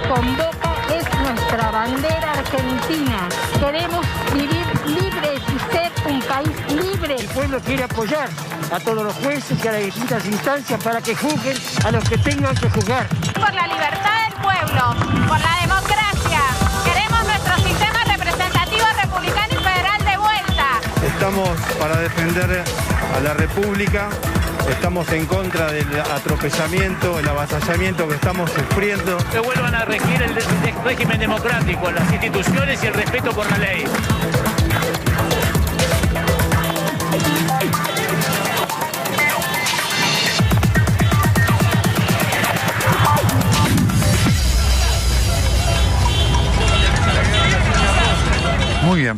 convoca es nuestra bandera argentina. Queremos vivir libres y ser un país libre. El pueblo quiere apoyar a todos los jueces y a las distintas instancias para que juzguen a los que tengan que juzgar. Por la libertad del pueblo, por la democracia. Queremos nuestro sistema representativo republicano y federal de vuelta. Estamos para defender a la República. Estamos en contra del atropellamiento, el avasallamiento que estamos sufriendo. Que vuelvan a regir el régimen democrático, las instituciones y el respeto por la ley. Muy bien.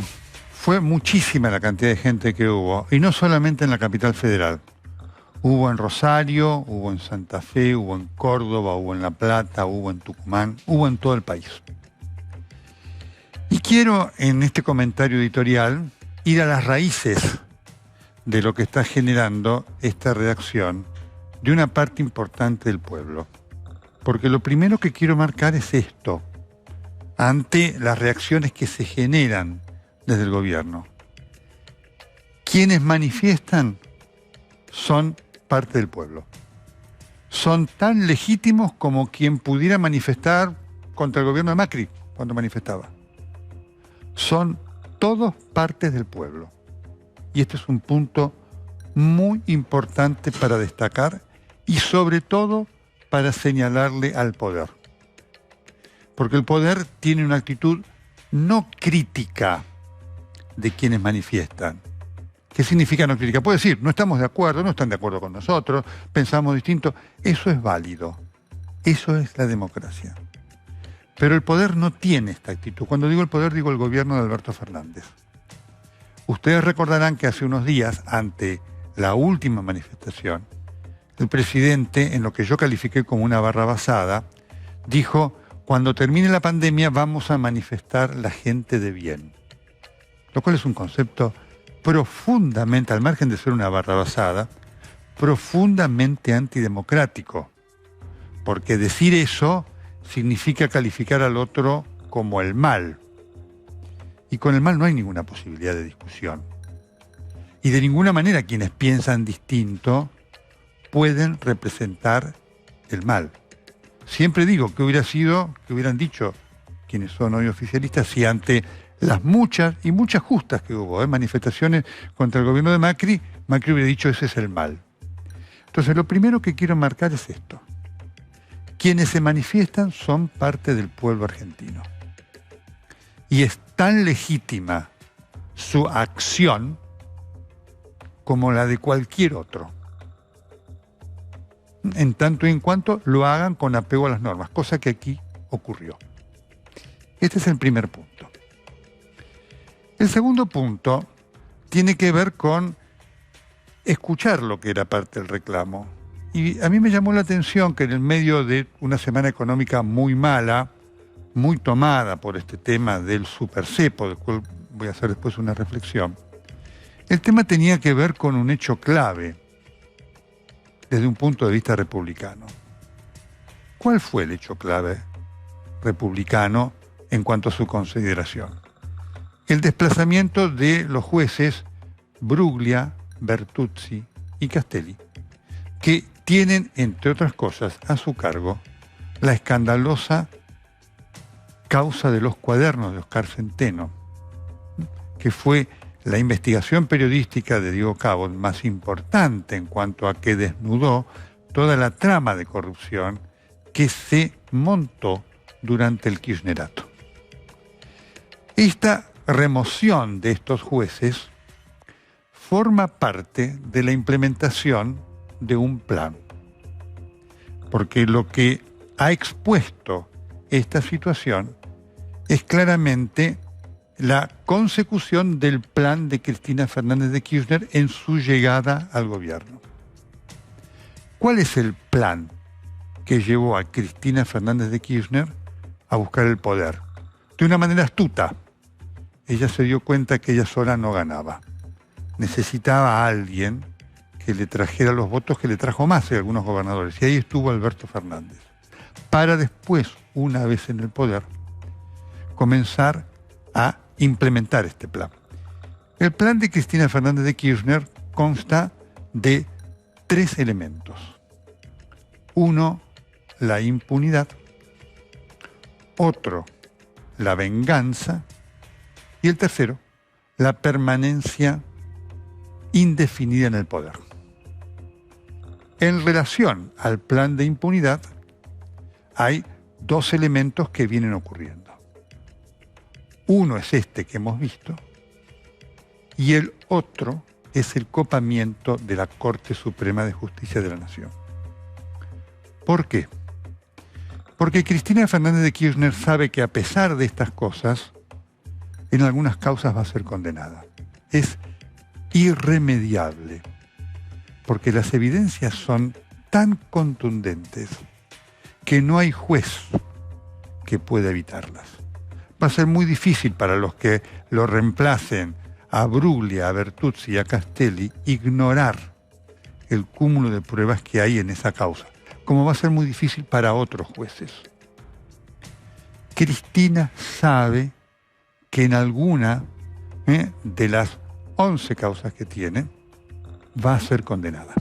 Fue muchísima la cantidad de gente que hubo, y no solamente en la capital federal. Hubo en Rosario, hubo en Santa Fe, hubo en Córdoba, hubo en La Plata, hubo en Tucumán, hubo en todo el país. Y quiero, en este comentario editorial, ir a las raíces de lo que está generando esta reacción de una parte importante del pueblo. Porque lo primero que quiero marcar es esto, ante las reacciones que se generan desde el gobierno. Quienes manifiestan son parte del pueblo. Son tan legítimos como quien pudiera manifestar contra el gobierno de Macri cuando manifestaba. Son todos partes del pueblo. Y este es un punto muy importante para destacar y sobre todo para señalarle al poder. Porque el poder tiene una actitud no crítica de quienes manifiestan. ¿Qué significa no crítica? Puede decir, no estamos de acuerdo, no están de acuerdo con nosotros, pensamos distinto. Eso es válido. Eso es la democracia. Pero el poder no tiene esta actitud. Cuando digo el poder, digo el gobierno de Alberto Fernández. Ustedes recordarán que hace unos días, ante la última manifestación, el presidente, en lo que yo califiqué como una barrabasada, dijo, cuando termine la pandemia vamos a manifestar la gente de bien. Lo cual es un concepto profundamente, al margen de ser una barrabasada, profundamente antidemocrático. Porque decir eso significa calificar al otro como el mal. Y con el mal no hay ninguna posibilidad de discusión. Y de ninguna manera quienes piensan distinto pueden representar el mal. Siempre digo que hubiera sido, que hubieran dicho quienes son hoy oficialistas, si ante las muchas y muchas justas que hubo, manifestaciones contra el gobierno de Macri, Macri hubiera dicho ese es el mal. Entonces lo primero que quiero marcar es esto. Quienes se manifiestan son parte del pueblo argentino. Y es tan legítima su acción como la de cualquier otro. En tanto y en cuanto lo hagan con apego a las normas, cosa que aquí ocurrió. Este es el primer punto. El segundo punto tiene que ver con escuchar lo que era parte del reclamo. Y a mí me llamó la atención que en el medio de una semana económica muy mala, muy tomada por este tema del supercepo, del cual voy a hacer después una reflexión, el tema tenía que ver con un hecho clave desde un punto de vista republicano. ¿Cuál fue el hecho clave republicano en cuanto a su consideración? El desplazamiento de los jueces Bruglia, Bertuzzi y Castelli, que tienen, entre otras cosas, a su cargo la escandalosa causa de los cuadernos de Oscar Centeno, que fue la investigación periodística de Diego Cabot más importante en cuanto a que desnudó toda la trama de corrupción que se montó durante el kirchnerato. Esta remoción de estos jueces forma parte de la implementación de un plan. Porque lo que ha expuesto esta situación es claramente la consecución del plan de Cristina Fernández de Kirchner en su llegada al gobierno. ¿Cuál es el plan que llevó a Cristina Fernández de Kirchner a buscar el poder? De una manera astuta. Ella se dio cuenta que ella sola no ganaba. Necesitaba a alguien que le trajera los votos que le trajo más a algunos gobernadores. Y ahí estuvo Alberto Fernández. Para después una vez en el poder, comenzar a implementar este plan. El plan de Cristina Fernández de Kirchner consta de 3 elementos. 1, la impunidad. Otro, la venganza. Y el tercero, la permanencia indefinida en el poder. En relación al plan de impunidad, hay 2 elementos que vienen ocurriendo. Uno es este que hemos visto, y el otro es el copamiento de la Corte Suprema de Justicia de la Nación. ¿Por qué? Porque Cristina Fernández de Kirchner sabe que a pesar de estas cosas, en algunas causas va a ser condenada. Es irremediable, porque las evidencias son tan contundentes que no hay juez que pueda evitarlas. Va a ser muy difícil para los que lo reemplacen a Bruglia, a Bertuzzi y a Castelli ignorar el cúmulo de pruebas que hay en esa causa, como va a ser muy difícil para otros jueces. Cristina sabe que en alguna de las 11 causas que tiene va a ser condenada.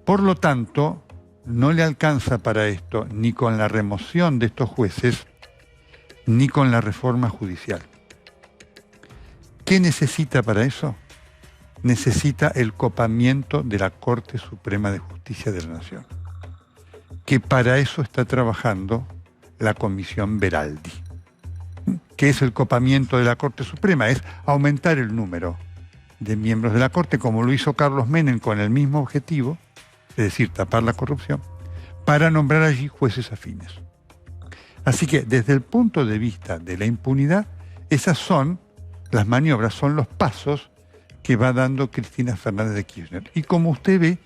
Por lo tanto, no le alcanza para esto ni con la remoción de estos jueces ni con la reforma judicial. ¿Qué necesita para eso? Necesita el copamiento de la Corte Suprema de Justicia de la Nación, que para eso está trabajando la Comisión Beraldi. ¿Qué es el copamiento de la Corte Suprema? Es aumentar el número de miembros de la Corte, como lo hizo Carlos Menem con el mismo objetivo, es decir, tapar la corrupción, para nombrar allí jueces afines. Así que desde el punto de vista de la impunidad, esas son las maniobras, son los pasos que va dando Cristina Fernández de Kirchner. Y como usted ve,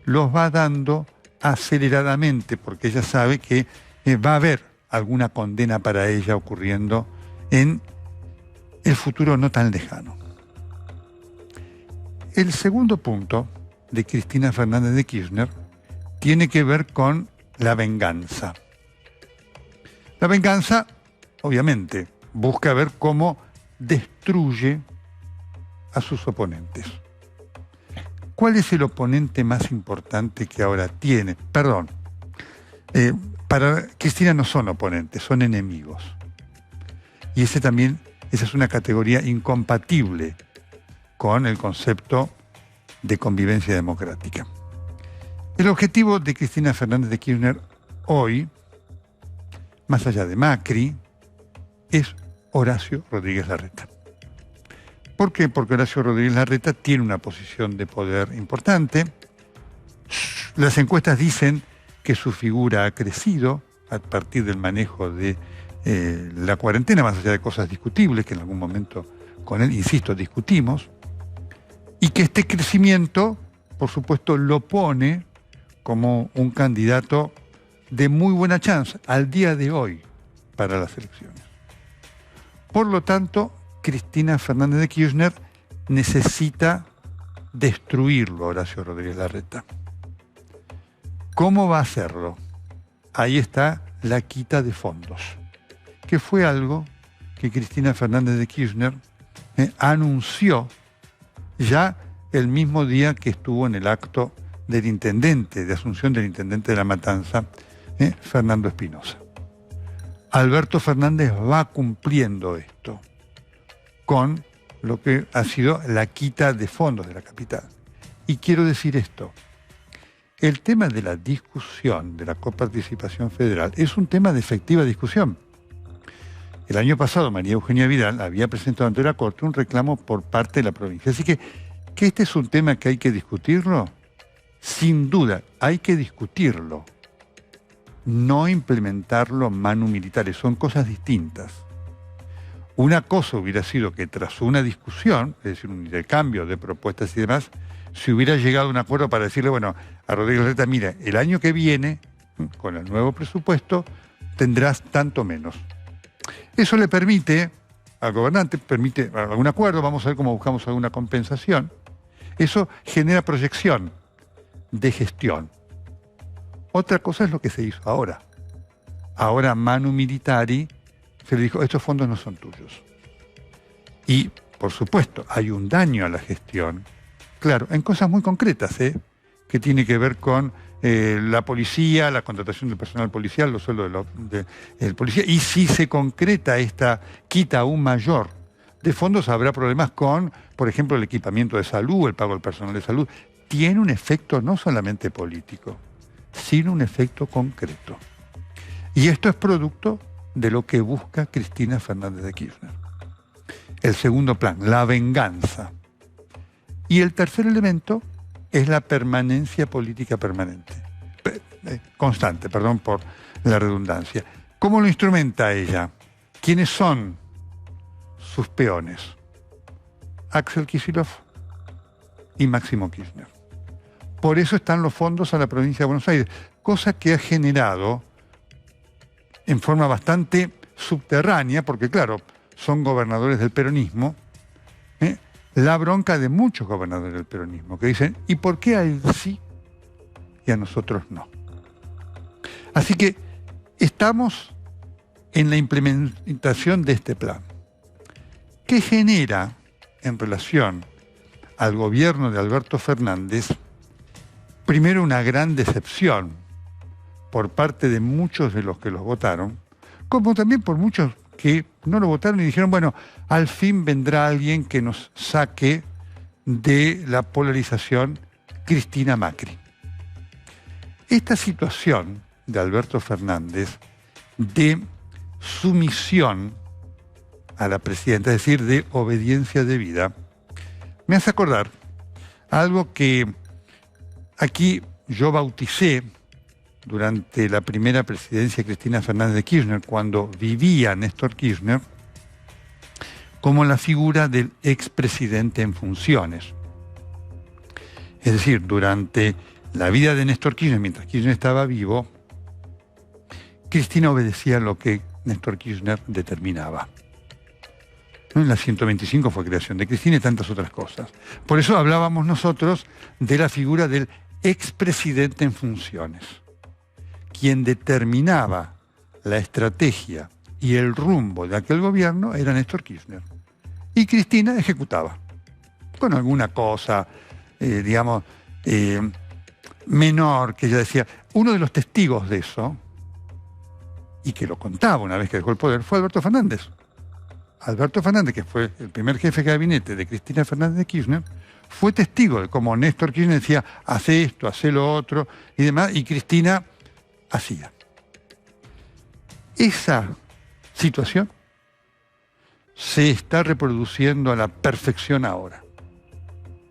los va dando aceleradamente, porque ella sabe que va a haber alguna condena para ella ocurriendo en el futuro no tan lejano. El segundo punto de Cristina Fernández de Kirchner tiene que ver con la venganza. La venganza, obviamente, busca ver cómo destruye a sus oponentes. ¿Cuál es el oponente más importante que ahora tiene? Perdón, para Cristina no son oponentes, son enemigos. Y esa es una categoría incompatible con el concepto de convivencia democrática. El objetivo de Cristina Fernández de Kirchner hoy, más allá de Macri, es Horacio Rodríguez Larreta. ¿Por qué? Porque Horacio Rodríguez Larreta tiene una posición de poder importante. Las encuestas dicen que su figura ha crecido a partir del manejo de la cuarentena, más allá de cosas discutibles que en algún momento con él, insisto, discutimos, y que este crecimiento, por supuesto, lo pone como un candidato de muy buena chance al día de hoy para las elecciones. Por lo tanto, Cristina Fernández de Kirchner necesita destruirlo a Horacio Rodríguez Larreta. ¿Cómo va a hacerlo? Ahí está la quita de fondos, que fue algo que Cristina Fernández de Kirchner anunció ya el mismo día que estuvo en el acto del intendente, de asunción del intendente de La Matanza, Fernando Espinosa. Alberto Fernández va cumpliendo esto con lo que ha sido la quita de fondos de la capital. Y quiero decir esto, el tema de la discusión de la coparticipación federal es un tema de efectiva discusión. El año pasado María Eugenia Vidal había presentado ante la Corte un reclamo por parte de la provincia. Así que este es un tema que hay que discutirlo. Sin duda, hay que discutirlo. No implementarlo manu militares, son cosas distintas. Una cosa hubiera sido que tras una discusión, es decir, un intercambio de propuestas y demás, se hubiera llegado a un acuerdo para decirle, bueno, a Rodríguez Larreta, mira, el año que viene, con el nuevo presupuesto, tendrás tanto menos. Eso le permite al gobernante, permite algún acuerdo, vamos a ver cómo buscamos alguna compensación. Eso genera proyección de gestión. Otra cosa es lo que se hizo ahora. ahora Manu Militari, se le dijo, estos fondos no son tuyos. Y, por supuesto, hay un daño a la gestión, claro, en cosas muy concretas, que tiene que ver con la policía, la contratación del personal policial, los sueldos del policía, y si se concreta esta quita aún mayor de fondos, habrá problemas con, por ejemplo, el equipamiento de salud, el pago del personal de salud. Tiene un efecto no solamente político, sino un efecto concreto. Y esto es producto de lo que busca Cristina Fernández de Kirchner. El segundo plan, la venganza. Y el tercer elemento es la permanencia política constante, perdón por la redundancia. ¿Cómo lo instrumenta ella? ¿Quiénes son sus peones? Axel Kicillof y Máximo Kirchner. Por eso están los fondos a la provincia de Buenos Aires, cosa que ha generado en forma bastante subterránea, porque claro, son gobernadores del peronismo, la bronca de muchos gobernadores del peronismo, que dicen, ¿y por qué a él sí y a nosotros no? Así que estamos en la implementación de este plan, que genera, en relación al gobierno de Alberto Fernández, primero una gran decepción por parte de muchos de los que los votaron, como también por muchos que no lo votaron y dijeron, bueno, al fin vendrá alguien que nos saque de la polarización Cristina-Macri. Esta situación de Alberto Fernández de sumisión a la presidenta, es decir, de obediencia debida, me hace acordar algo que aquí yo bauticé durante la primera presidencia de Cristina Fernández de Kirchner, cuando vivía Néstor Kirchner, como la figura del expresidente en funciones. Es decir, durante la vida de Néstor Kirchner, mientras Kirchner estaba vivo, Cristina obedecía lo que Néstor Kirchner determinaba. En la 125 fue creación de Cristina y tantas otras cosas. Por eso hablábamos nosotros de la figura del expresidente en funciones, quien determinaba la estrategia y el rumbo de aquel gobierno era Néstor Kirchner. Y Cristina ejecutaba, con alguna cosa, menor, que ella decía. Uno de los testigos de eso, y que lo contaba una vez que dejó el poder, fue Alberto Fernández. Alberto Fernández, que fue el primer jefe de gabinete de Cristina Fernández de Kirchner, fue testigo de cómo Néstor Kirchner decía, hace esto, hace lo otro, y demás, y Cristina hacía. Esa situación se está reproduciendo a la perfección ahora.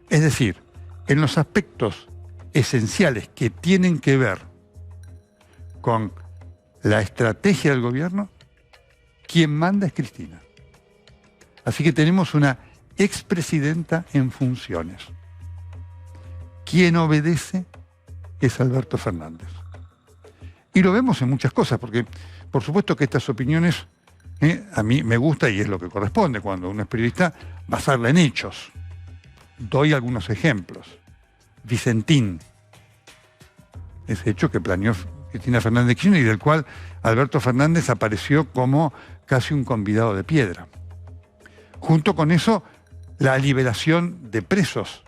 Es decir, en los aspectos esenciales que tienen que ver con la estrategia del gobierno, quien manda es Cristina. Así que tenemos una expresidenta en funciones. Quien obedece es Alberto Fernández. Y lo vemos en muchas cosas, porque por supuesto que estas opiniones a mí me gusta y es lo que corresponde cuando uno es periodista, basarla en hechos. Doy algunos ejemplos. Vicentín, ese hecho que planeó Cristina Fernández de Kirchner y del cual Alberto Fernández apareció como casi un convidado de piedra. Junto con eso, la liberación de presos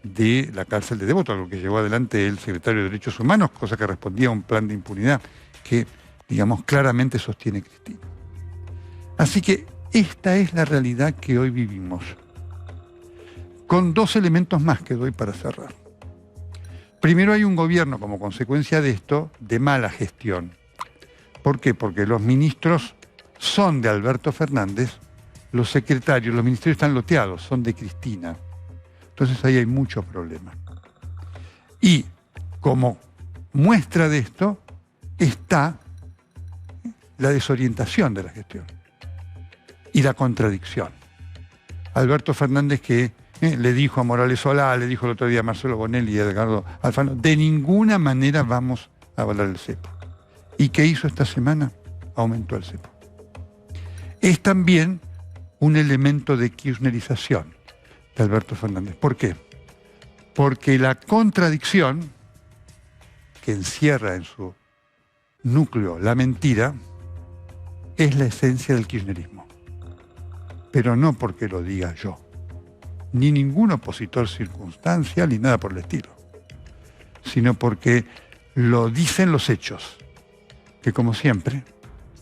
de la cárcel de Devoto, algo que llevó adelante el secretario de Derechos Humanos, cosa que respondía a un plan de impunidad que, digamos, claramente sostiene Cristina. Así que esta es la realidad que hoy vivimos, con dos elementos más que doy para cerrar. Primero, hay un gobierno, como consecuencia de esto, de mala gestión. ¿Por qué? Porque los ministros son de Alberto Fernández, los secretarios, los ministerios están loteados, son de Cristina. Entonces ahí hay muchos problemas. Y como muestra de esto está la desorientación de la gestión y la contradicción. Alberto Fernández que le dijo a Morales Solá, le dijo el otro día a Marcelo Bonelli y a Edgardo Alfano, de ninguna manera vamos a avalar el cepo. ¿Y qué hizo esta semana? Aumentó el cepo. Es también un elemento de kirchnerización de Alberto Fernández. ¿Por qué? Porque la contradicción que encierra en su núcleo, la mentira, es la esencia del kirchnerismo. Pero no porque lo diga yo, ni ningún opositor circunstancial, ni nada por el estilo, sino porque lo dicen los hechos, que como siempre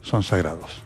son sagrados.